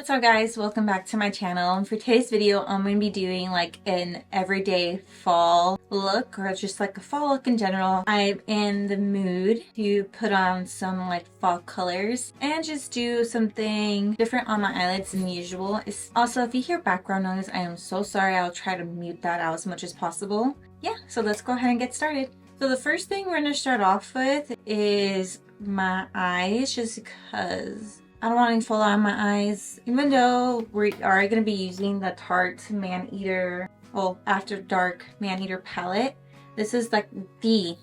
What's up guys, welcome back to my channel. And for today's video I'm going to be doing like an everyday fall look, or just like a fall look in general. I'm in the mood to put on some like fall colors and just do something different on my eyelids than usual. Also, if you hear background noise, I am so sorry. I'll try to mute that out as much as possible. Yeah, so let's go ahead and get started. So the first thing we're going to start off with is my eyes, just because I don't want any fallout on my eyes, even though we are going to be using the Tarte Maneater, well, After Dark Maneater palette. This is like the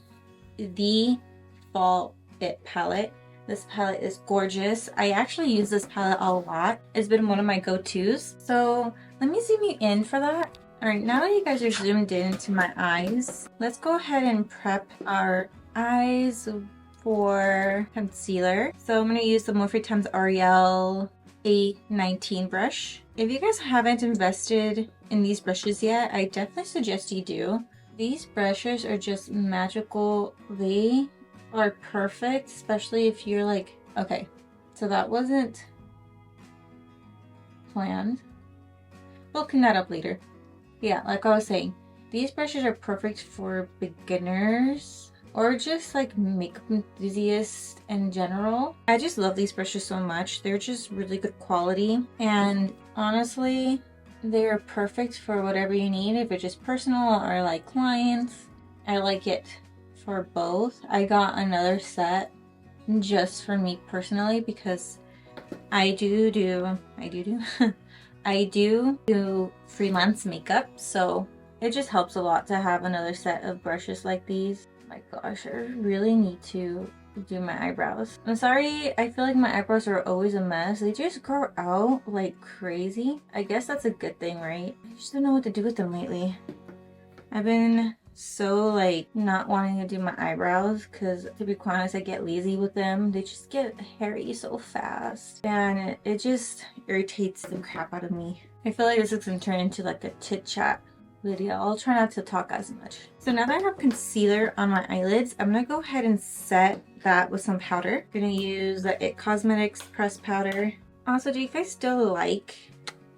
fall it palette. This palette is gorgeous. I actually use this palette a lot. It's been one of my go-tos. So let me zoom you in for that. Alright, now that you guys are zoomed in to my eyes, let's go ahead and prep our eyes for concealer. So I'm going to use the Morphe x Ariel A19 brush. If you guys haven't invested in these brushes yet, I definitely suggest you do. These brushes are just magical. They are perfect, especially if you're like, okay, so that wasn't planned. We'll clean that up later. Yeah, like I was saying, these brushes are perfect for beginners or just like makeup enthusiasts in general. I just love these brushes so much. They're just really good quality, and honestly, they're perfect for whatever you need, if it's just personal or like clients. I like it for both. I got another set just for me personally because I do I do freelance makeup, so it just helps a lot to have another set of brushes like these. Oh my gosh, I really need to do my eyebrows. I'm sorry, I feel like my eyebrows are always a mess. They just grow out like crazy. I guess that's a good thing, right? I just don't know what to do with them lately. I've been so like not wanting to do my eyebrows because, to be quite honest, I get lazy with them. They just get hairy so fast and it just irritates the crap out of me. I feel like this is gonna turn into like a chit chat video. I'll try not to talk as much. So now that I have concealer on my eyelids, I'm gonna go ahead and set that with some powder. I'm gonna use the It Cosmetics pressed powder. Also, do you guys still like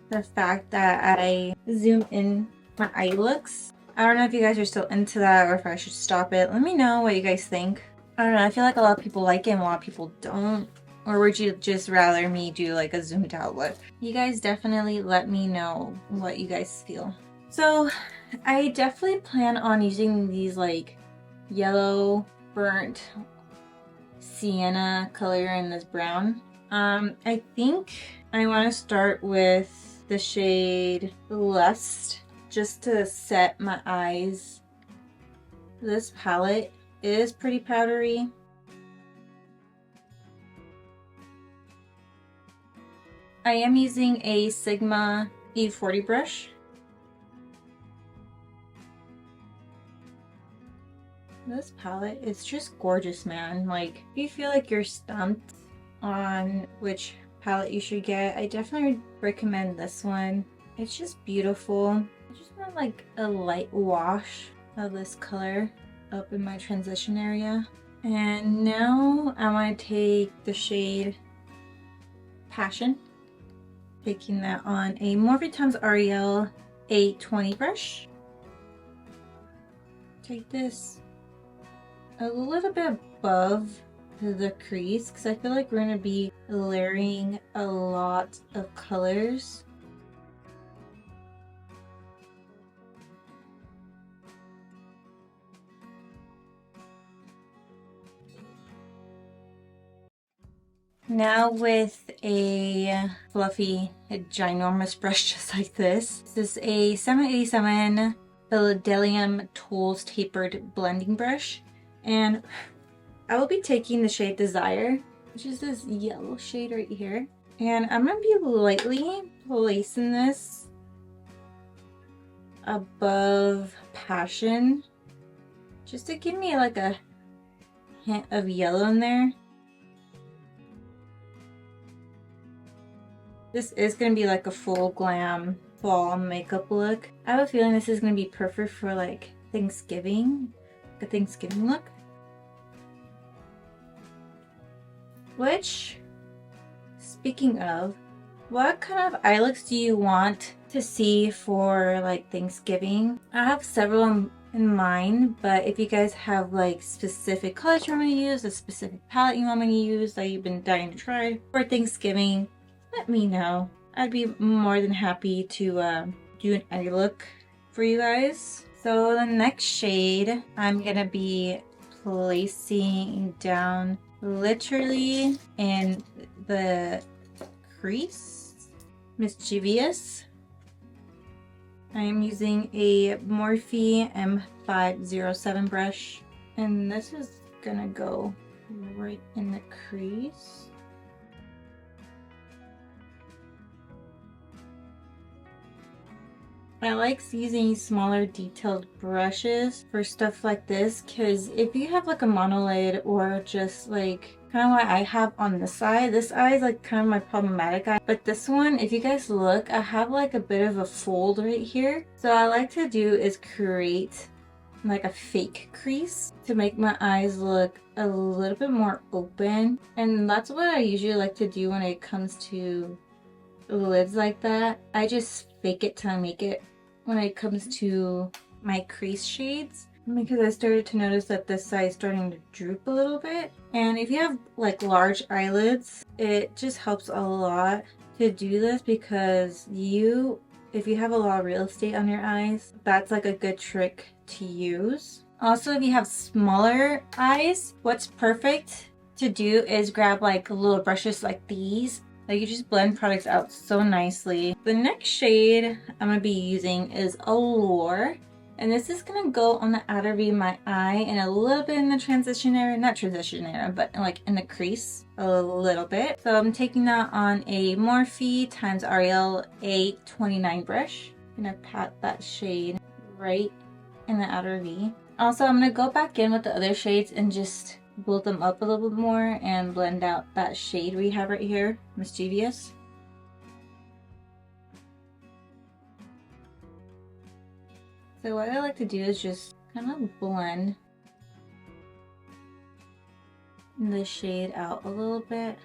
the fact that I zoom in my eye looks? I don't know if you guys are still into that or if I should stop it. Let me know what you guys think. I don't know, I feel like a lot of people like it and a lot of people don't. Or would you just rather me do like a zoomed out look? You guys definitely let me know what you guys feel. So I definitely plan on using these like yellow burnt sienna color in this brown. I think I want to start with the shade Lust, just to set my eyes. This palette is pretty powdery. I am using a Sigma E40 brush. This palette is just gorgeous, man. Like, if you feel like you're stumped on which palette you should get, I definitely recommend this one. It's just beautiful. I just want like a light wash of this color up in my transition area. And now I want to take the shade Passion, taking that on a Morphe x Ariel A20 brush. Take this a little bit above the crease because I feel like we're going to be layering a lot of colors. Now with a fluffy, a ginormous brush just like this. This is a 787 Philadelphia Tools Tapered Blending Brush. And I will be taking the shade Desire, which is this yellow shade right here. And I'm going to be lightly placing this above Passion, just to give me like a hint of yellow in there. This is going to be like a full glam fall makeup look. I have a feeling this is going to be perfect for like Thanksgiving, like a Thanksgiving look. Which, speaking of, what kind of eye looks do you want to see for like Thanksgiving? I have several in mind, but if you guys have like specific colors you want me to use, a specific palette you want me to use that you've been dying to try for Thanksgiving, let me know. I'd be more than happy to do an eye look for you guys. So the next shade I'm gonna be placing down literally in the crease, Mischievous. I am using a Morphe M507 brush, and this is gonna go right in the crease. I like using smaller detailed brushes for stuff like this, because if you have like a monolid or just like kind of what I have on this eye is like kind of my problematic eye, but this one, if you guys look, I have like a bit of a fold right here. So I like to do is create like a fake crease to make my eyes look a little bit more open, and that's what I usually like to do when it comes to lids like that. I just fake it till I make it when it comes to my crease shades, because I started to notice that this side is starting to droop a little bit. And if you have like large eyelids, it just helps a lot to do this, because if you have a lot of real estate on your eyes, that's like a good trick to use. Also, if you have smaller eyes, what's perfect to do is grab like little brushes like these. Like, you just blend products out so nicely. The next shade I'm gonna be using is Allure, and this is gonna go on the outer V of my eye and a little bit in the transition area, not transition area, but like in the crease a little bit. So I'm taking that on a Morphe x Ariel A29 brush. I'm gonna pat that shade right in the outer V. Also, I'm gonna go back in with the other shades and just build them up a little bit more and blend out that shade we have right here, Mischievous. So what I like to do is just kind of blend the shade out a little bit.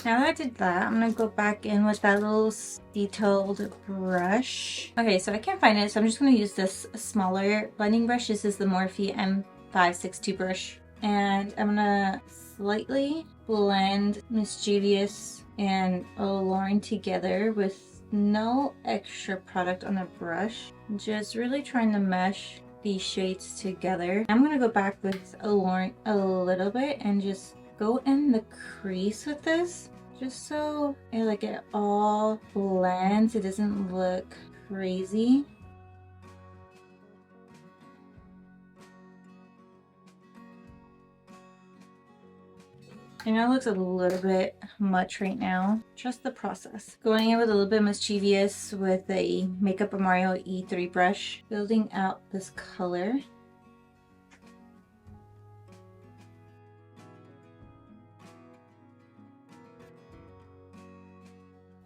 Now that I did that, I'm gonna go back in with that little detailed brush. Okay, so I can't find it, so I'm just gonna use this smaller blending brush. This is the Morphe M562 brush. And I'm gonna slightly blend Mischievous and Alluring together with no extra product on the brush. Just really trying to mesh these shades together. I'm gonna go back with Alluring a little bit and just go in the crease with this, just so it all blends. It doesn't look crazy. I know it looks a little bit much right now. Trust the process. Going in with a little bit Mischievous with a Makeup Mario E3 brush, building out this color.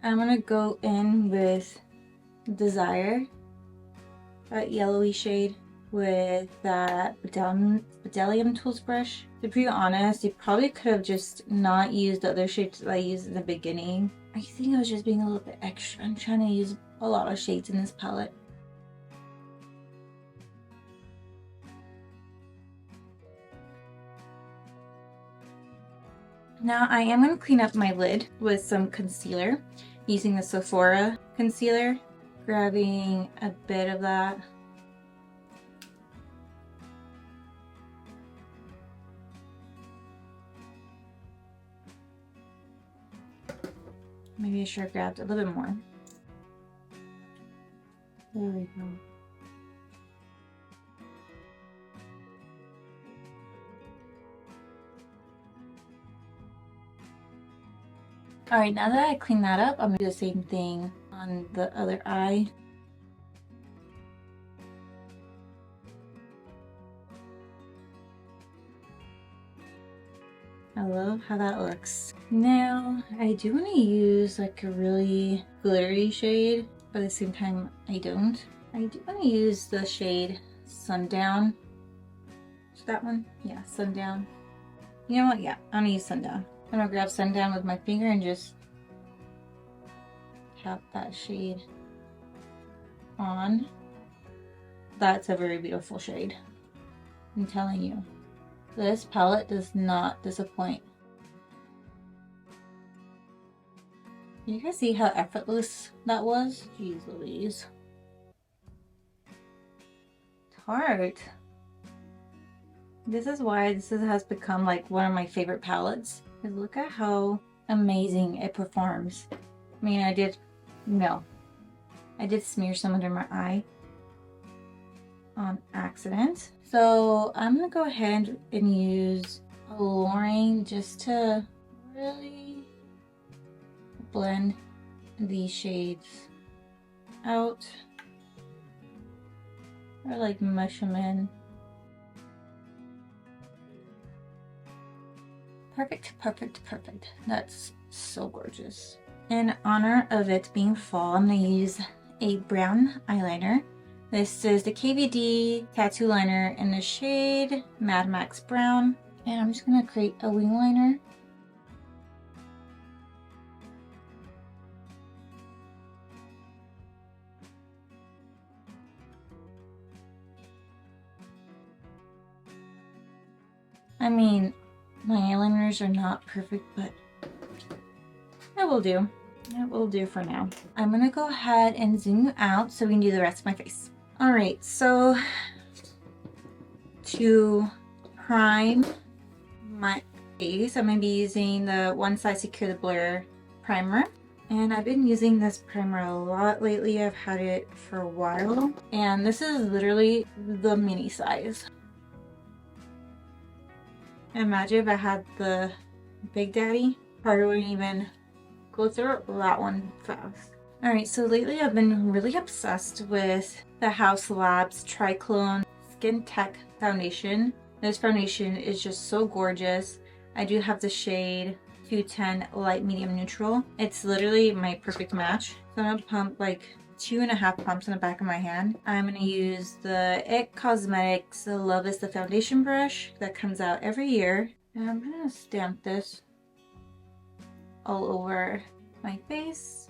I'm gonna go in with Desire, that yellowy shade, with that Bedazzling Tools brush. To be honest, you probably could have just not used the other shades that I used in the beginning. I think I was just being a little bit extra. I'm trying to use a lot of shades in this palette. Now I am going to clean up my lid with some concealer, using the Sephora concealer, grabbing a bit of that. Maybe I should have grabbed a little bit more. There we go. Alright, now that I clean that up, I'm going to do the same thing on the other eye. I love how that looks. Now, I do want to use like a really glittery shade, but at the same time, I don't. I do want to use the shade Sundown. Is that one? Yeah, Sundown. You know what? Yeah, I'm gonna use Sundown. I'm gonna grab Sundown with my finger and just tap that shade on. That's a very beautiful shade. I'm telling you. This palette does not disappoint. You guys see how effortless that was? Jeez Louise. Tarte. This is why this has become like one of my favorite palettes. Because look at how amazing it performs. I mean, I did smear some under my eye on accident. So I'm gonna go ahead and use alluring just to really blend these shades out, or like mush them in. Perfect, perfect, perfect. That's so gorgeous. In honor of it being fall, I'm gonna use a brown eyeliner. This is the KVD tattoo liner in the shade Mad Max Brown. And I'm just gonna create a wing liner. I mean, my eyeliners are not perfect, but that will do. That will do for now. I'm gonna go ahead and zoom out so we can do the rest of my face. All right, so to prime my face, I'm gonna be using the One Size Secure the Blur primer. And I've been using this primer a lot lately. I've had it for a while. And this is literally the mini size. Imagine if I had the Big Daddy, probably wouldn't even go through that one fast. Alright, so lately I've been really obsessed with the Haus Labs Triclone Skin Tech Foundation. This foundation is just so gorgeous. I do have the shade 210 Light Medium Neutral. It's literally my perfect match. So I'm gonna pump like 2.5 pumps in the back of my hand. I'm gonna use the It Cosmetics Love is the Foundation brush that comes out every year. And I'm gonna stamp this all over my face.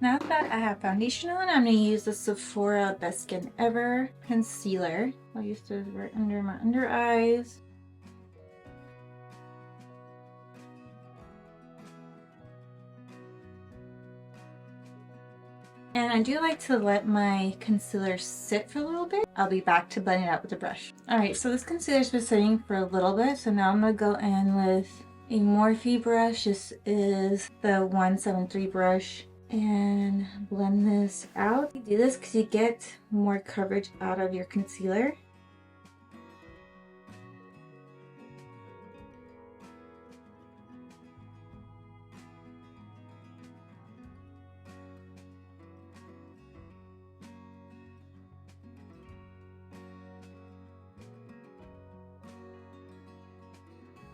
Now that I have foundation on, I'm going to use the Sephora Best Skin Ever Concealer. I'll use this right under my under eyes. And I do like to let my concealer sit for a little bit. I'll be back to blend it out with the brush. Alright, so this concealer's been sitting for a little bit, so now I'm going to go in with a Morphe brush. This is the 173 brush. And blend this out. You do this because you get more coverage out of your concealer.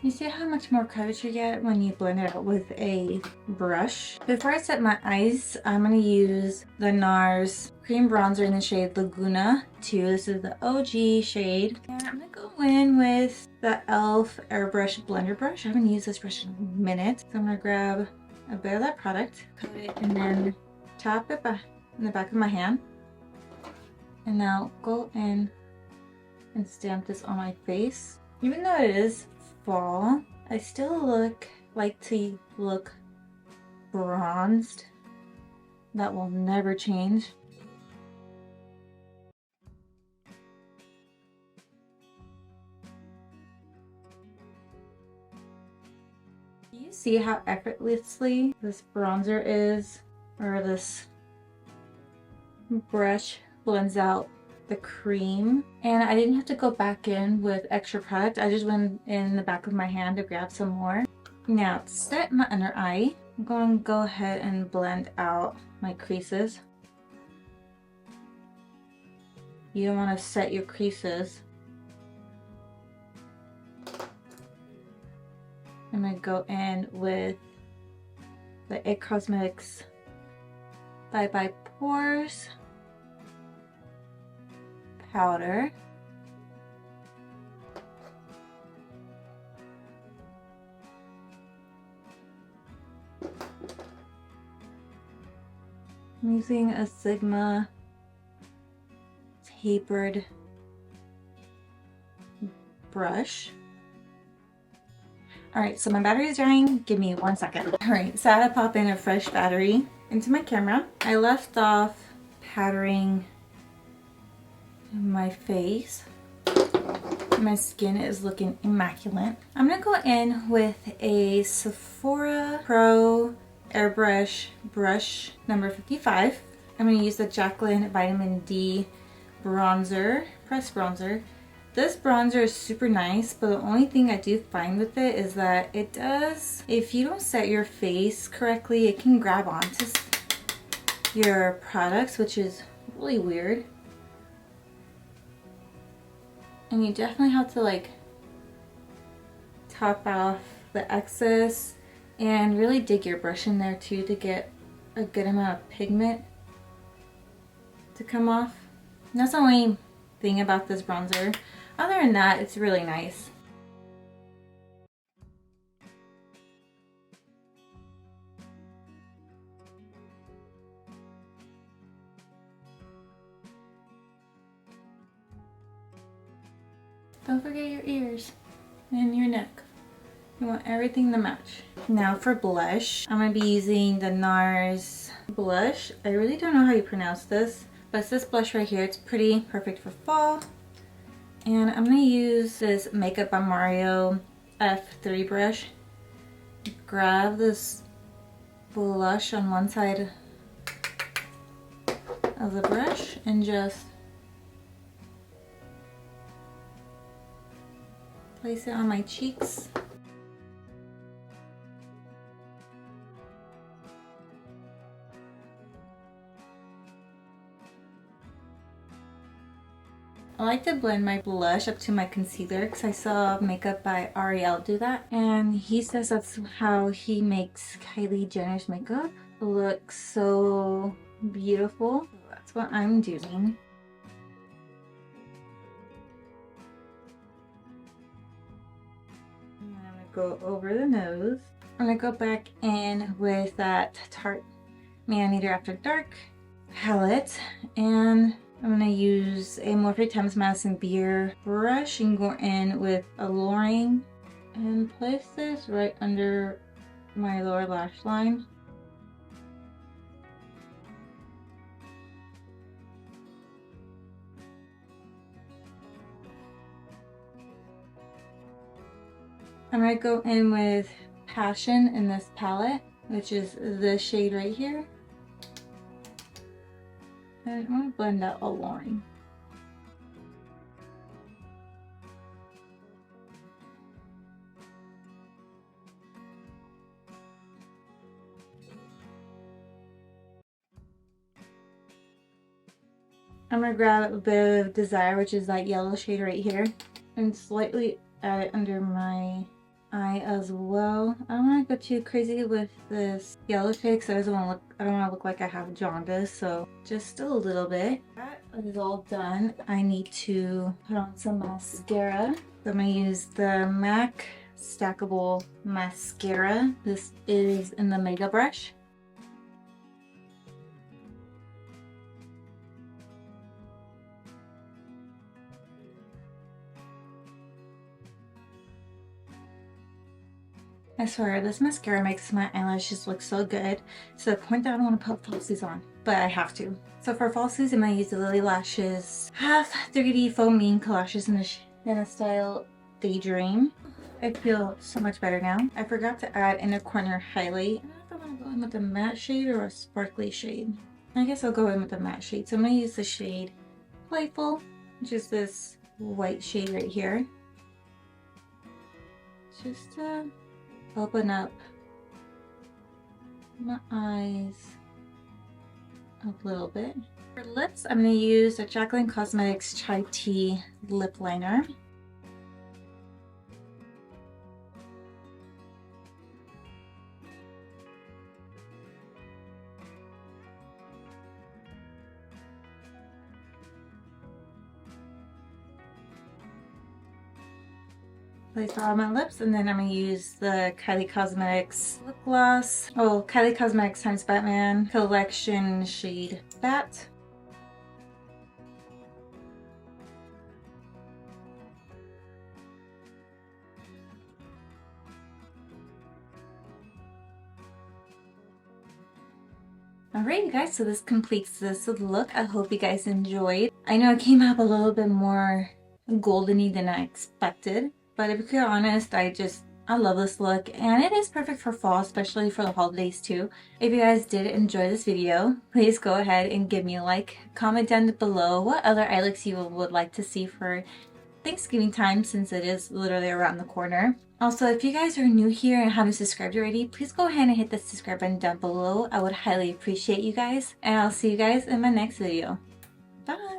You see how much more coverage you get when you blend it out with a brush? Before I set my eyes, I'm going to use the Nars cream bronzer in the shade Laguna 2. This is the OG shade. And I'm going to go in with the e.l.f. airbrush blender brush. I haven't used this brush in a minute. So I'm going to grab a bit of that product, cut it, and then tap it in the back of my hand. And now go in and stamp this on my face. Even though it is fall, I still like to look bronzed. That will never change. Do you see how effortlessly this bronzer is, or this brush blends out the cream, and I didn't have to go back in with extra product. I just went in the back of my hand to grab some more. Now to set my under eye, I'm going to go ahead and blend out my creases. You don't want to set your creases. I'm going to go in with the It Cosmetics Bye Bye Pores powder. I'm using a Sigma tapered brush. Alright, so my battery is dying. Give me 1 second. Alright, so I had to pop in a fresh battery into my camera. I left off powdering my face. My skin is looking immaculate. I'm gonna go in with a Sephora Pro Airbrush brush number 55. I'm gonna use the Jaclyn Vitamin D bronzer, pressed bronzer. This bronzer is super nice, but the only thing I do find with it is that it does, if you don't set your face correctly, it can grab onto your products, which is really weird. And you definitely have to like top off the excess and really dig your brush in there too to get a good amount of pigment to come off. And that's the only thing about this bronzer. Other than that, it's really nice. Don't forget your ears and your neck. You want everything to match. Now for blush, I'm going to be using the Nars blush. I really don't know how you pronounce this, but it's this blush right here. It's pretty perfect for fall. And I'm going to use this Makeup by Mario F3 brush. Grab this blush on one side of the brush and just place it on my cheeks. I like to blend my blush up to my concealer because I saw Makeup by Ariel do that, and he says that's how he makes Kylie Jenner's makeup look so beautiful. That's what I'm doing. And I'm gonna go over the nose. I'm gonna go back in with that Tarte Maneater After Dark palette, and I'm going to use a Morphe Thames Madison Beer brush and go in with Alluring and place this right under my lower lash line. I'm going to go in with Passion in this palette, which is this shade right here. And I'm going to blend out Alluring. I'm going to grab a bit of Desire, which is that yellow shade right here, and slightly add it under my eye as well. I don't want to go too crazy with this yellow shade because I don't want to look like I have jaundice, so just a little bit. That is all done. I need to put on some mascara. So I'm going to use the MAC stackable mascara. This is in the Mega Brush. I swear, this mascara makes my eyelashes look so good to the point that I don't want to put falsies on, but I have to. So for falsies, I'm going to use the Lilly Lashes Half 3D Foaming Lashes in the style Daydream. I feel so much better now. I forgot to add inner corner highlight. I don't know if I want to go in with a matte shade or a sparkly shade. I guess I'll go in with the matte shade. So I'm going to use the shade Playful, which is this white shade right here. Just to open up my eyes a little bit. For lips, I'm going to use a Jaclyn Cosmetics Chai Tea lip liner. Place that on my lips, and then I'm going to use the Kylie Cosmetics lip gloss. Oh, Kylie Cosmetics times Batman collection shade Bat. Alright, you guys, so this completes this look. I hope you guys enjoyed. I know it came out a little bit more goldeny than I expected, but to be honest, I love this look, and it is perfect for fall, especially for the holidays too. If you guys did enjoy this video, please go ahead and give me a like. Comment down below what other eye looks you would like to see for Thanksgiving time, since it is literally around the corner. Also, if you guys are new here and haven't subscribed already, please go ahead and hit the subscribe button down below. I would highly appreciate you guys, and I'll see you guys in my next video. Bye!